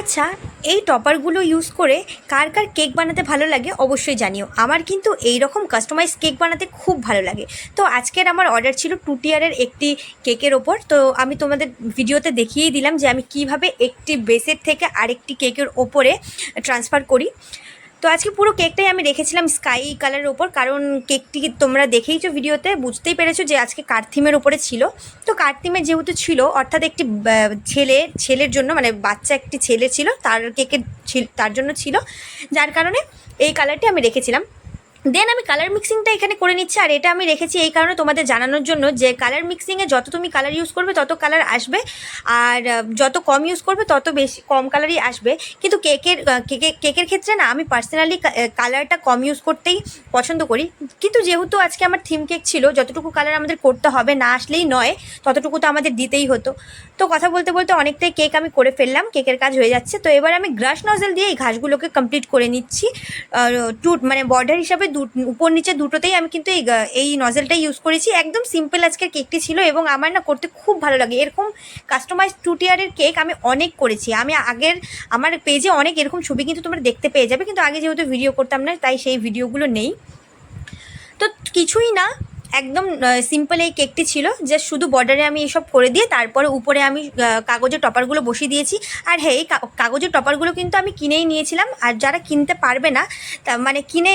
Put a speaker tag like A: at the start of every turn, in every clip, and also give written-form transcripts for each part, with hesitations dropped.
A: আচ্ছা, এই টপারগুলো ইউজ করে কার কার কেক বানাতে ভালো লাগে অবশ্যই জানিও। আমার কিন্তু এই রকম কাস্টমাইজ কেক বানাতে খুব ভালো লাগে। তো আজকের আমার অর্ডার ছিল 2 টিয়ারের একটি কেকের ওপর। তো আমি তোমাদের ভিডিওতে দেখিয়েই দিলাম যে আমি কিভাবে একটি বেসের থেকে আরেকটি কেকের ওপরে ট্রান্সফার করি। তো আজকে পুরো কেকটাই আমি রেখেছিলাম স্কাই কালারের ওপর, কারণ কেকটি তোমরা দেখেইছো ভিডিওতে, বুঝতেই পেরেছো যে আজকে কার্থিমের ওপরে ছিল। তো কার্থিমের যেহেতু ছিল, অর্থাৎ একটি ছেলের জন্য, মানে বাচ্চা একটি ছেলে ছিল, তার কেকের তার জন্য ছিল, যার কারণে এই কালারটি আমি রেখেছিলাম। দেন আমি কালার মিক্সিংটা এখানে করে নিচ্ছি। আর এটা আমি রেখেছি এই কারণে তোমাদের জানানোর জন্য যে কালার মিক্সিংয়ে যত তুমি কালার ইউজ করবে তত কালার আসবে, আর যত কম ইউজ করবে তত বেশি কম কালারই আসবে। কিন্তু কেকের ক্ষেত্রে না, আমি পার্সোনালি কালারটা কম ইউজ করতেই পছন্দ করি। কিন্তু যেহেতু আজকে আমার থিম কেক ছিল, যতটুকু কালার আমাদের করতে হবে, না আসলেই নয়, ততটুকু তো আমাদের দিতেই হতো। তো কথা বলতে বলতে অনেকটাই কেক আমি করে ফেললাম, কেকের কাজ হয়ে যাচ্ছে। তো এবার আমি গ্রাস নজেল দিয়ে এই ঘাসগুলোকে কমপ্লিট করে নিচ্ছি। মানে বর্ডার হিসাবে উপর নিচে দুটোতেই আমি কিন্তু এই নজেলটাই ইউজ করেছি। একদম সিম্পল আজকের কেকটি ছিল, এবং আমার না করতে খুব ভালো লাগে। এরকম কাস্টমাইজ 2 টিয়ারের কেক আমি অনেক করেছি। আমি আমার পেজে অনেক এরকম ছবি কিন্তু তোমরা দেখতে পেয়ে যাবে, কিন্তু আগে যেহেতু ভিডিও করতাম না, তাই সেই ভিডিওগুলো নেই। তো কিছুই না, একদম সিম্পল এই কেকটি ছিল, যে শুধু বর্ডারে আমি এসব করে দিয়ে তারপরে উপরে আমি কাগজের টপারগুলো বসিয়ে দিয়েছি। আর হ্যাঁ, এই কাগজের টপারগুলো কিন্তু আমি কিনেই নিয়েছিলাম। আর যারা কিনতে পারবে না, মানে কিনে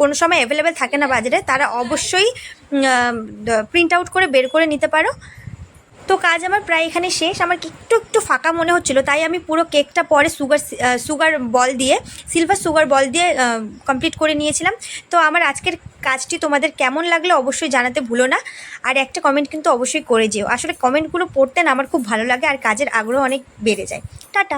A: কোনো সময় অ্যাভেলেবেল থাকে না বাজারে, তারা অবশ্যই প্রিন্ট আউট করে বের করে নিতে পারো। তো কাজ আমার প্রায় এখানে শেষ। আমার একটু একটু ফাঁকা মনে হচ্ছিল, তাই আমি পুরো কেকটা পরে সিলভার সুগার বল দিয়ে কমপ্লিট করে নিয়েছিলাম। তো আমার আজকের কাজটি তোমাদের কেমন লাগলো অবশ্যই জানাতে ভুলো না। আর একটা কমেন্ট কিন্তু অবশ্যই করে যেও। আসলে কমেন্টগুলো পড়তে না আমার খুব ভালো লাগে, আর কাজের আগ্রহ অনেক বেড়ে যায়। টাটা।